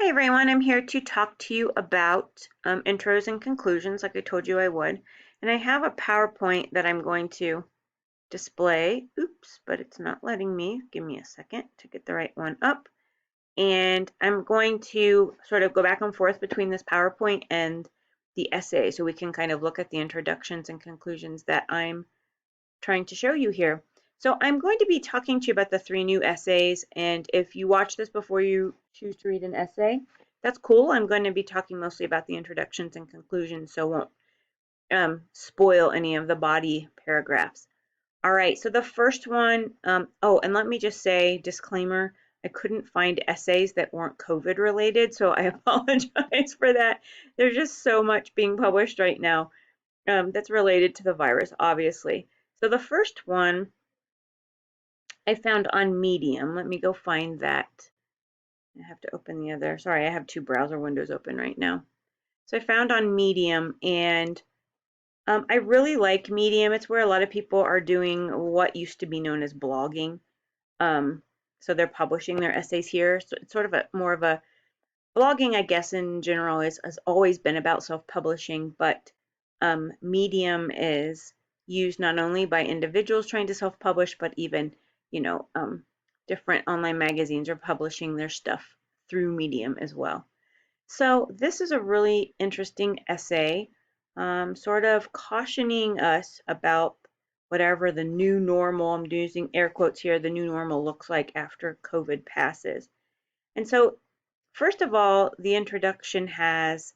Hi everyone, I'm here to talk to you about intros and conclusions like I told you I would. And I have a PowerPoint that I'm going to display. Oops, but it's not letting me. Give me a second to get the right one up. And I'm going to sort of go back and forth between this PowerPoint and the essay so we can kind of look at the introductions and conclusions that I'm trying to show you here. So I'm going to be talking to you about the three new essays, and if you watch this before you choose to read an essay, that's cool. I'm going to be talking mostly about the introductions and conclusions, so won't spoil any of the body paragraphs. All right, so the first one, oh, and let me just say, disclaimer, I couldn't find essays that weren't COVID related, so I apologize for that. There's just so much being published right now that's related to the virus, obviously. So the first one I found on Medium. Let me go find that. I have to open the other. Sorry, I have two browser windows open right now. So I found on Medium, and I really like Medium. It's where a lot of people are doing what used to be known as blogging. Um, so they're publishing their essays here. So it's sort of a more of a blogging, I guess, in general has always been about self-publishing, but Medium is used not only by individuals trying to self-publish, but even, you know, different online magazines are publishing their stuff through Medium as well. So this is a really interesting essay, sort of cautioning us about whatever the new normal, I'm using air quotes here, the new normal looks like after COVID passes. And so first of all, the introduction has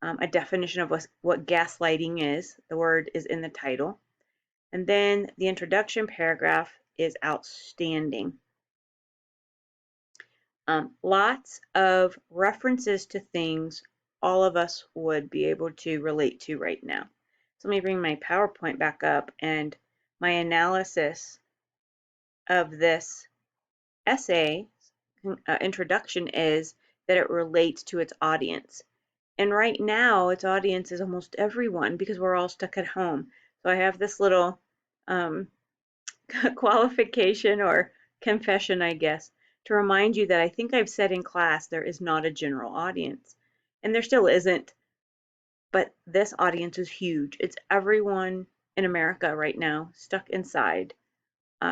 a definition of what gaslighting is. The word is in the title. And then the introduction paragraph is outstanding. Lots of references to things all of us would be able to relate to right now. So let me bring my PowerPoint back up, and my analysis of this essay introduction is that it relates to its audience. And right now, its audience is almost everyone because we're all stuck at home. So I have this little um, qualification or confession, I guess, to remind you that I think I've said in class there is not a general audience. And there still isn't, but this audience is huge. It's everyone in America right now stuck inside,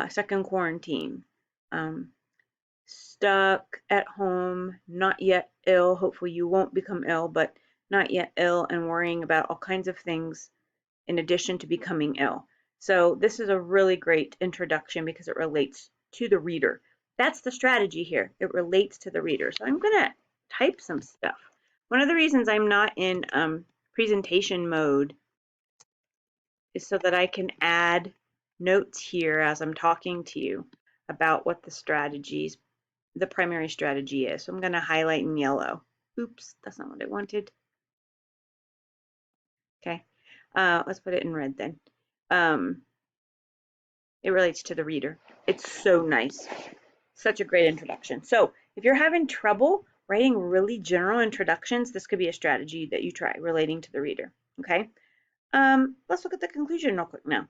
stuck in quarantine, um, stuck at home, not yet ill. Hopefully, you won't become ill, but not yet ill and worrying about all kinds of things in addition to becoming ill. So, this is a really great introduction because it relates to the reader. That's the strategy here. It relates to the reader. So, I'm going to type some stuff. One of the reasons I'm not in presentation mode is so that I can add notes here as I'm talking to you about what the primary strategy is. So I'm going to highlight in yellow. Oops, that's not what I wanted. Okay, let's put it in red then. It relates to the reader. It's so nice. Such a great introduction. So if you're having trouble writing really general introductions, this could be a strategy that you try relating to the reader. Okay, let's look at the conclusion real quick now.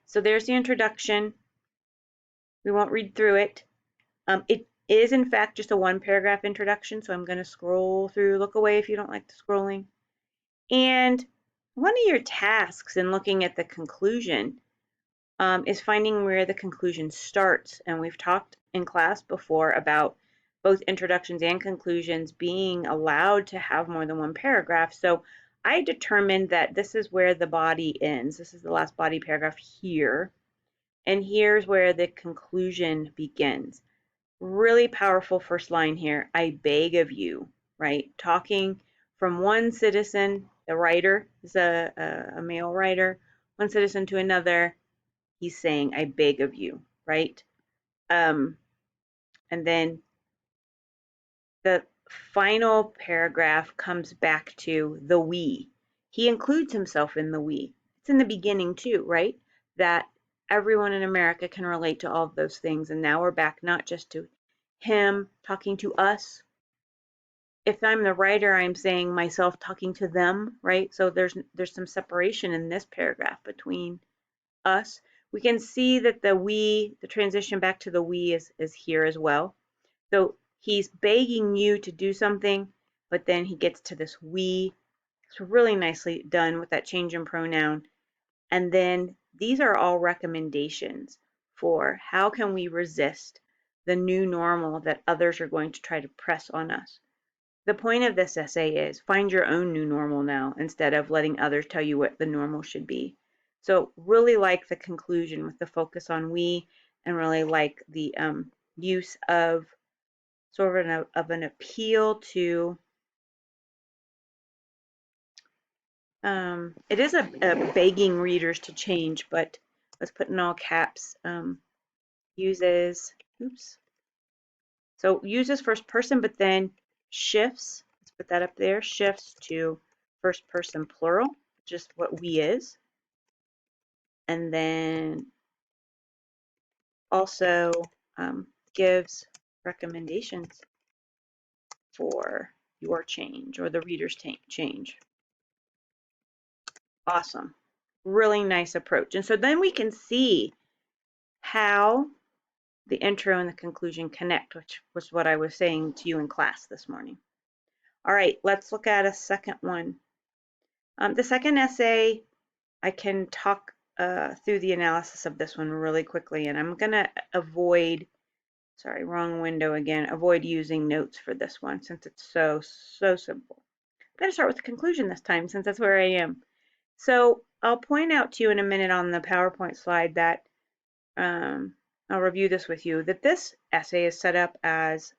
So there's the introduction. We won't read through it. It is in fact just a one paragraph introduction, so I'm going to scroll through. Look away if you don't like the scrolling. And one of your tasks in looking at the conclusion is finding where the conclusion starts. And we've talked in class before about both introductions and conclusions being allowed to have more than one paragraph. So I determined that this is where the body ends. This is the last body paragraph here. And here's where the conclusion begins. Really powerful first line here. I beg of you, right? Talking from one citizen, the writer is a male writer, one citizen to another. He's saying, I beg of you, right? And then the final paragraph comes back to the we. He includes himself in the we. It's in the beginning too, right? That everyone in America can relate to all of those things. And now we're back not just to him talking to us. If I'm the writer, I'm saying myself talking to them, right? So there's some separation in this paragraph between us. We can see that the we, the transition back to the we is here as well. So he's begging you to do something, but then he gets to this we. It's really nicely done with that change in pronoun. And then these are all recommendations for how can we resist the new normal that others are going to try to press on us. The point of this essay is find your own new normal now instead of letting others tell you what the normal should be. So really like the conclusion with the focus on we, and really like the use of sort of an appeal to, it is a begging readers to change, but let's put in all caps, uses, oops, so uses first person, but then shifts, let's put that up there, shifts to first person plural, just what we is, and then also gives recommendations for your change or the reader's change. Awesome. Really nice approach. And so then we can see how the intro and the conclusion connect, which was what I was saying to you in class this morning. All right, let's look at a second one. The second essay, I can talk through the analysis of this one really quickly, and I'm going to avoid, sorry, wrong window again, avoid using notes for this one since it's so simple. I'm going to start with the conclusion this time since that's where I am. So I'll point out to you in a minute on the PowerPoint slide that I'll review this with you, that this essay is set up as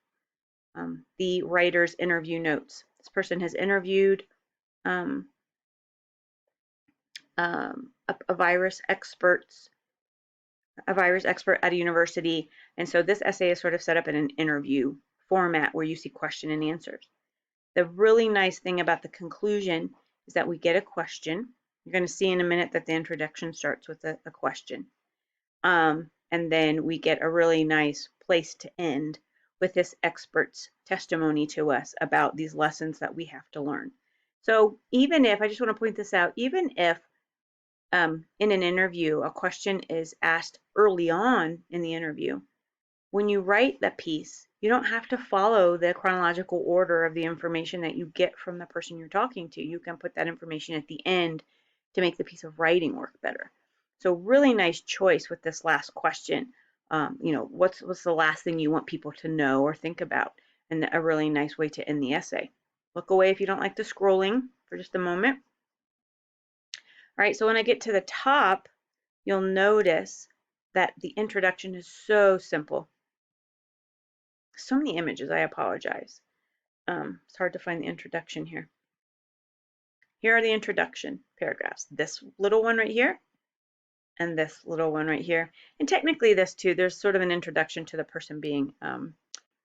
the writer's interview notes. This person has interviewed a virus expert at a university, and so this essay is sort of set up in an interview format where you see question and answers. The really nice thing about the conclusion is that we get a question. You're going to see in a minute that the introduction starts with a question. And then we get a really nice place to end with this expert's testimony to us about these lessons that we have to learn. So even if, I just want to point this out, even if in an interview a question is asked early on in the interview, when you write that piece, you don't have to follow the chronological order of the information that you get from the person you're talking to. You can put that information at the end to make the piece of writing work better. So really nice choice with this last question. What's the last thing you want people to know or think about? And a really nice way to end the essay. Look away if you don't like the scrolling for just a moment. All right, so when I get to the top, you'll notice that the introduction is so simple. So many images, I apologize. It's hard to find the introduction here. Here are the introduction paragraphs. This little one right here and this little one right here. And technically this too, there's sort of an introduction to the person being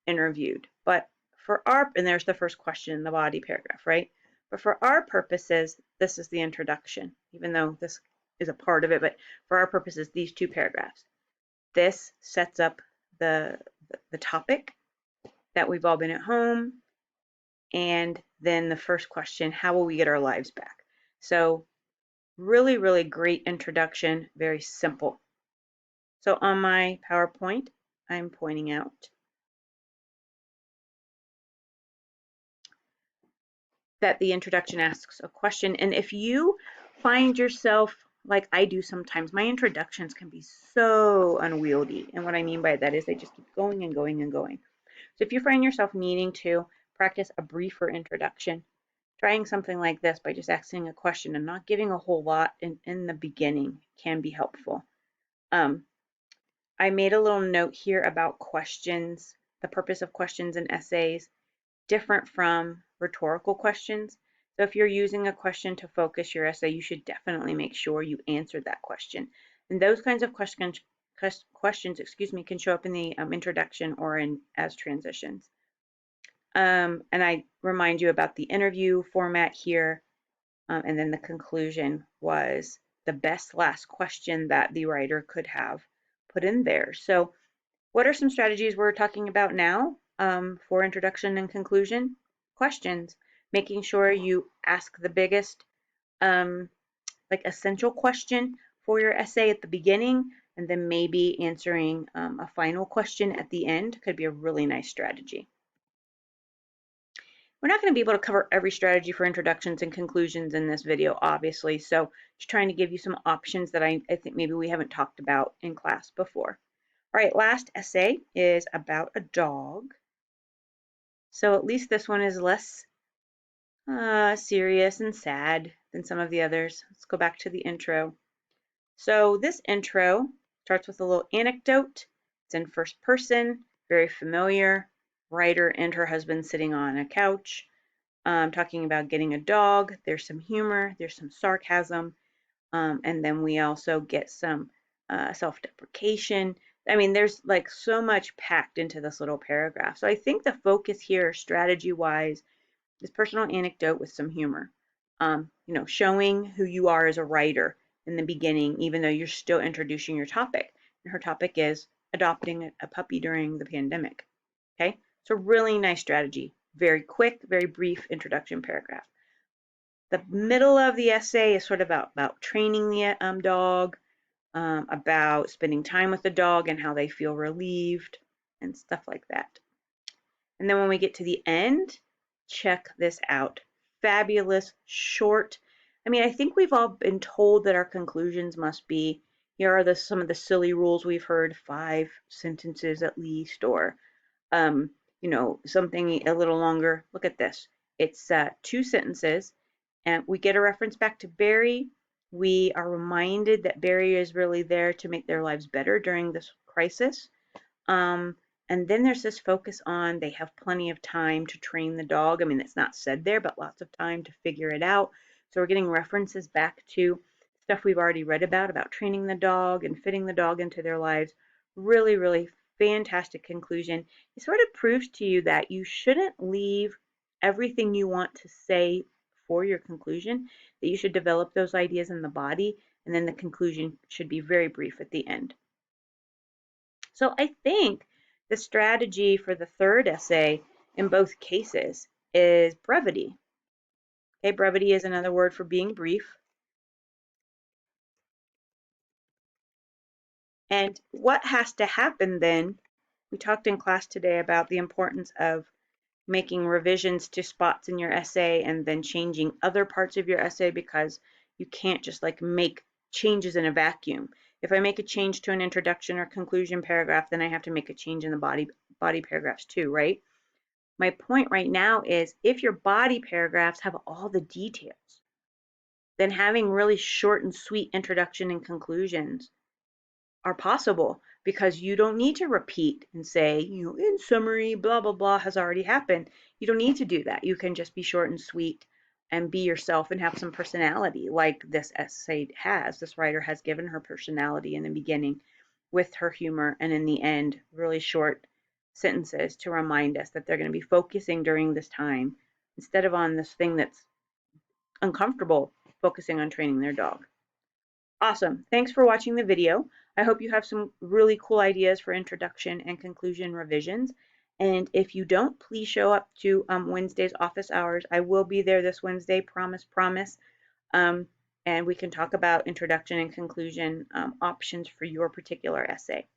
interviewed. But for our, and there's the first question in the body paragraph, right? But for our purposes, this is the introduction, even though this is a part of it, but for our purposes, these two paragraphs. This sets up the topic that we've all been at home, and then the first question, how will we get our lives back? So really, really great introduction, very simple. So on my PowerPoint, I'm pointing out that the introduction asks a question. And if you find yourself, like I do sometimes, my introductions can be so unwieldy. And what I mean by that is they just keep going and going and going. So if you find yourself needing to practice a briefer introduction, trying something like this by just asking a question and not giving a whole lot in the beginning can be helpful. I made a little note here about questions, the purpose of questions in essays, different from rhetorical questions. So if you're using a question to focus your essay, you should definitely make sure you answer that question. And those kinds of questions, can show up in the introduction or as transitions. And I remind you about the interview format here. And then the conclusion was the best last question that the writer could have put in there. So what are some strategies we're talking about now for introduction and conclusion? Questions, making sure you ask the biggest essential question for your essay at the beginning, and then maybe answering a final question at the end could be a really nice strategy. We're not going to be able to cover every strategy for introductions and conclusions in this video, obviously, so just trying to give you some options that I think maybe we haven't talked about in class before. All right, last essay is about a dog. So at least this one is less serious and sad than some of the others. Let's go back to the intro. So this intro starts with a little anecdote. It's in first person, very familiar. Writer and her husband sitting on a couch, talking about getting a dog. There's some humor, there's some sarcasm, and then we also get some self-deprecation. I mean, there's like so much packed into this little paragraph. So I think the focus here, strategy-wise, is personal anecdote with some humor. Showing who you are as a writer in the beginning, even though you're still introducing your topic. And her topic is adopting a puppy during the pandemic. Okay, so really nice strategy. Very quick, very brief introduction paragraph. The middle of the essay is sort of about training the dog, about spending time with the dog and how they feel relieved and stuff like that. And then when we get to the end, check this out. Fabulous, short. I mean, I think we've all been told that our conclusions must be, here are some of the silly rules we've heard, 5 sentences at least, or something a little longer. Look at this. It's 2 sentences, and we get a reference back to Barry. We are reminded that Barry is really there to make their lives better during this crisis. And then there's this focus on they have plenty of time to train the dog. I mean, it's not said there, but lots of time to figure it out. So we're getting references back to stuff we've already read about training the dog and fitting the dog into their lives. Really, really fantastic conclusion. It sort of proves to you that you shouldn't leave everything you want to say for your conclusion, that you should develop those ideas in the body, and then the conclusion should be very brief at the end. So I think the strategy for the third essay in both cases is brevity. Okay, brevity is another word for being brief. And what has to happen then, we talked in class today about the importance of making revisions to spots in your essay and then changing other parts of your essay, because you can't just like make changes in a vacuum. If I make a change to an introduction or conclusion paragraph, then I have to make a change in the body paragraphs too, right? My point right now is if your body paragraphs have all the details, then having really short and sweet introduction and conclusions are possible, because you don't need to repeat and say, in summary, blah, blah, blah has already happened. You don't need to do that. You can just be short and sweet and be yourself and have some personality, like this essay has. This writer has given her personality in the beginning with her humor, and in the end, really short sentences to remind us that they're going to be focusing during this time instead of on this thing that's uncomfortable, focusing on training their dog. Awesome. Thanks for watching the video. I hope you have some really cool ideas for introduction and conclusion revisions. And if you don't, please show up to Wednesday's office hours. I will be there this Wednesday, promise, promise. And we can talk about introduction and conclusion options for your particular essay.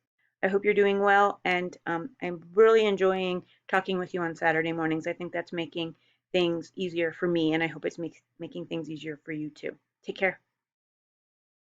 I hope you're doing well, and I'm really enjoying talking with you on Saturday mornings. I think that's making things easier for me, and I hope it's making things easier for you too. Take care.